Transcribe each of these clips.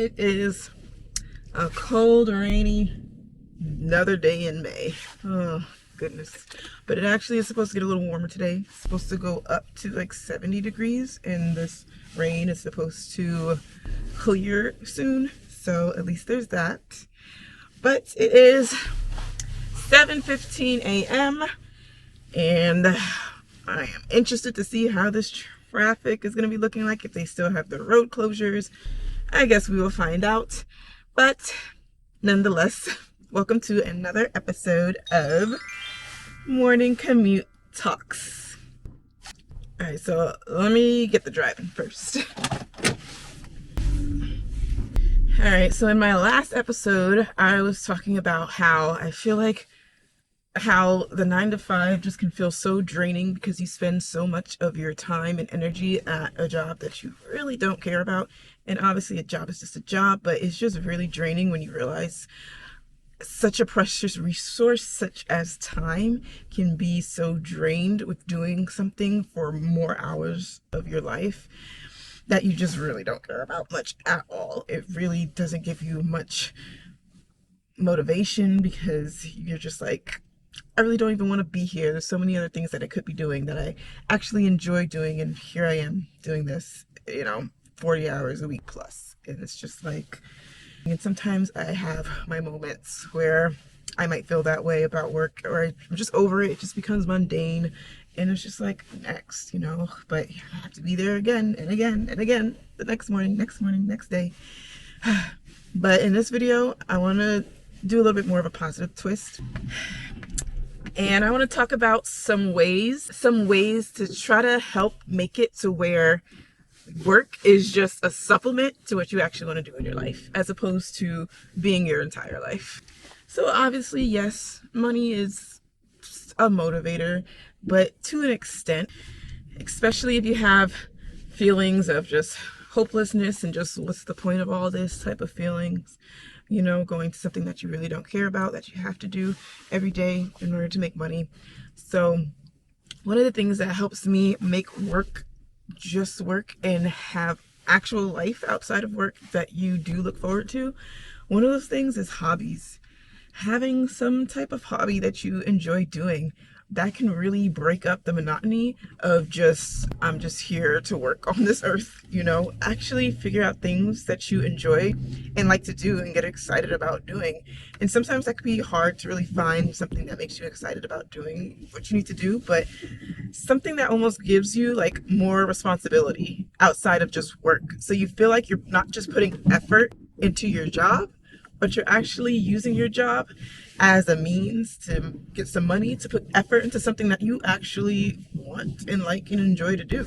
It is a cold, rainy, another day in May. Oh, goodness. But it actually is supposed to get a little warmer today. It's supposed to go up to like 70 degrees, and this rain is supposed to clear soon. So at least there's that. But it is 7:15 a.m. and I am interested to see how this traffic is going to be looking like, if they still have the road closures. I guess we will find out. But nonetheless, welcome to another episode of Morning Commute Talks. Alright, so let me get the driving first. Alright, so in my last episode, I was talking about how I feel like how the 9 to 5 just can feel so draining because you spend so much of your time and energy at a job that you really don't care about. And obviously a job is just a job, but it's just really draining when you realize such a precious resource such as time can be so drained with doing something for more hours of your life that you just really don't care about much at all. It really doesn't give you much motivation because you're just like, I really don't even want to be here. There's so many other things that I could be doing that I actually enjoy doing, and here I am doing this, 40 hours a week plus. And it's just like, and sometimes I have my moments where I might feel that way about work, or I'm just over it. It just becomes mundane, and it's just like, next, but I have to be there again and again and again the next morning, next day. But in this video, I want to do a little bit more of a positive twist. And I want to talk about some ways to try to help make it to where work is just a supplement to what you actually want to do in your life, as opposed to being your entire life. So obviously, yes, money is a motivator, but to an extent, especially if you have feelings of just hopelessness and just what's the point of all this type of feelings, going to something that you really don't care about, that you have to do every day in order to make money. So one of the things that helps me make work just work and have actual life outside of work that you do look forward to, one of those things is hobbies. Having some type of hobby that you enjoy doing, that can really break up the monotony of I'm just here to work on this earth, actually figure out things that you enjoy and like to do and get excited about doing. And sometimes that can be hard to really find something that makes you excited about doing what you need to do, but something that almost gives you like more responsibility outside of just work. So you feel like you're not just putting effort into your job, but you're actually using your job as a means to get some money, to put effort into something that you actually want and like and enjoy to do.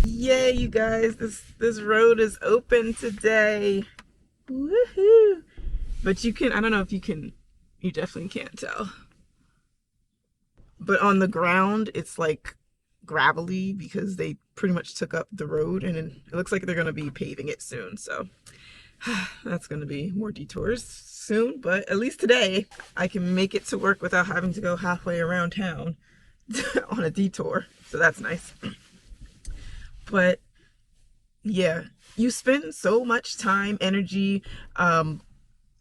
Yay, you guys, this road is open today. Woohoo! But I don't know if you definitely can't tell. But on the ground, it's like gravelly because they pretty much took up the road, and it looks like they're going to be paving it soon. So that's going to be more detours soon, but at least today I can make it to work without having to go halfway around town on a detour. So that's nice. But yeah, you spend so much time, energy,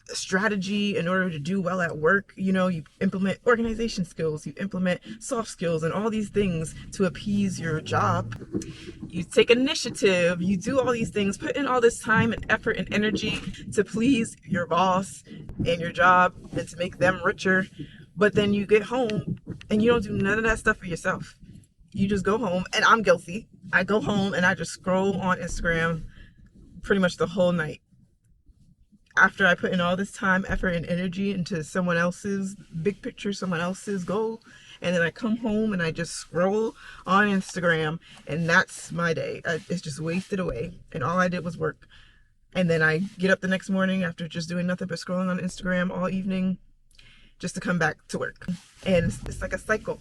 strategy in order to do well at work. You implement organization skills, you implement soft skills, and all these things to appease your job. You take initiative, you do all these things, put in all this time and effort and energy to please your boss and your job and to make them richer. But then you get home and you don't do none of that stuff for yourself. You just go home, and I'm guilty. I go home and I just scroll on Instagram pretty much the whole night. After I put in all this time, effort, and energy into someone else's big picture, someone else's goal, and then I come home and I just scroll on Instagram, and that's my day. It's just wasted away, and all I did was work. And then I get up the next morning after just doing nothing but scrolling on Instagram all evening just to come back to work. And it's like a cycle.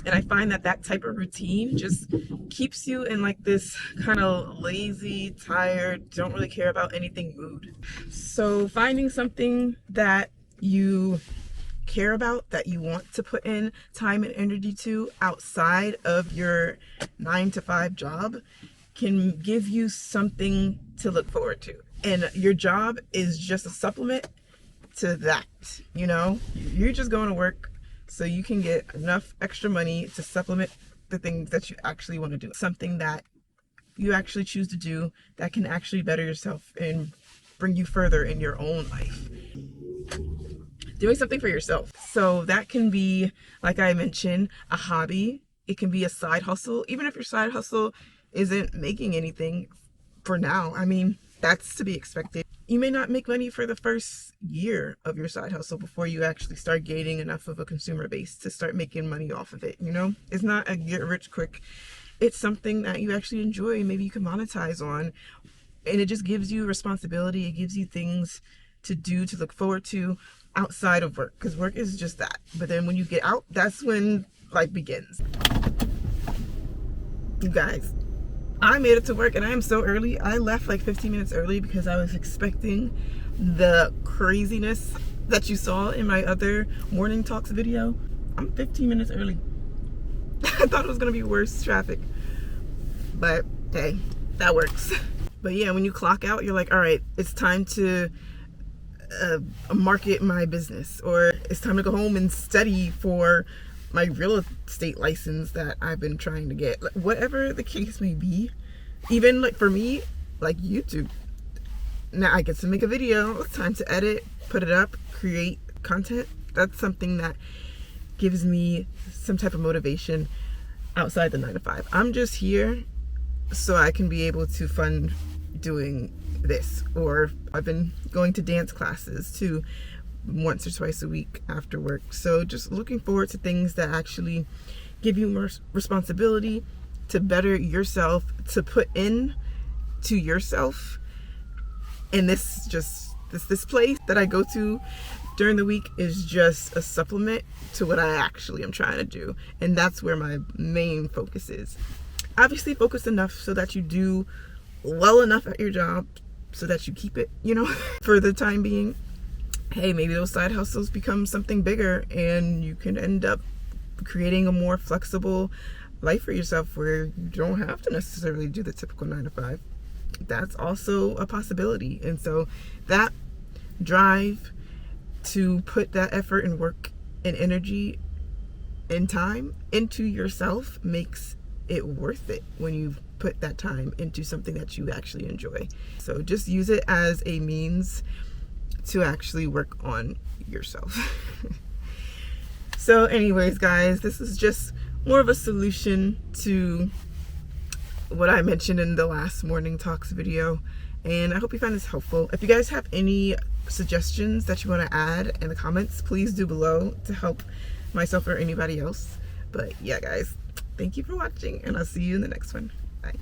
And I find that type of routine just keeps you in like this kind of lazy, tired, don't really care about anything mood. So finding something that you care about, that you want to put in time and energy to outside of your 9 to 5 job, can give you something to look forward to. And your job is just a supplement to that. You're just going to work so you can get enough extra money to supplement the things that you actually want to do. Something that you actually choose to do that can actually better yourself and bring you further in your own life. Doing something for yourself. So that can be, like I mentioned, a hobby. It can be a side hustle. Even if your side hustle isn't making anything for now, I mean, that's to be expected. You may not make money for the first year of your side hustle before you actually start gaining enough of a consumer base to start making money off of it. It's not a get rich quick. It's something that you actually enjoy. Maybe you can monetize on, and it just gives you responsibility. It gives you things to do, to look forward to outside of work, because work is just that. But then when you get out, that's when life begins. You guys, I made it to work, and I am so early. I left like 15 minutes early because I was expecting the craziness that you saw in my other morning talks video. I'm 15 minutes early. I thought it was gonna be worse traffic, but hey, that works. But yeah, when you clock out, you're like, all right, it's time to market my business, or it's time to go home and study for my real estate license that I've been trying to get. Whatever the case may be. Even like for me, like YouTube, now I get to make a video. It's time to edit, put it up, create content. That's something that gives me some type of motivation outside the 9 to 5. I'm just here so I can be able to fund doing this. Or I've been going to dance classes too, once or twice a week after work. So just looking forward to things that actually give you more responsibility, to better yourself, to put in to yourself. And this place that I go to during the week is just a supplement to what I actually am trying to do. And that's where my main focus is. Obviously focus enough so that you do well enough at your job so that you keep it, for the time being. Hey, maybe those side hustles become something bigger and you can end up creating a more flexible life for yourself where you don't have to necessarily do the typical 9 to 5. That's also a possibility. And so that drive to put that effort and work and energy and time into yourself makes it worth it when you put that time into something that you actually enjoy. So just use it as a means to actually work on yourself. So anyways, guys, this is just more of a solution to what I mentioned in the last morning talks video, and I hope you find this helpful. If you guys have any suggestions that you want to add in the comments, please do below to help myself or anybody else. But yeah, guys, thank you for watching, and I'll see you in the next one. Bye.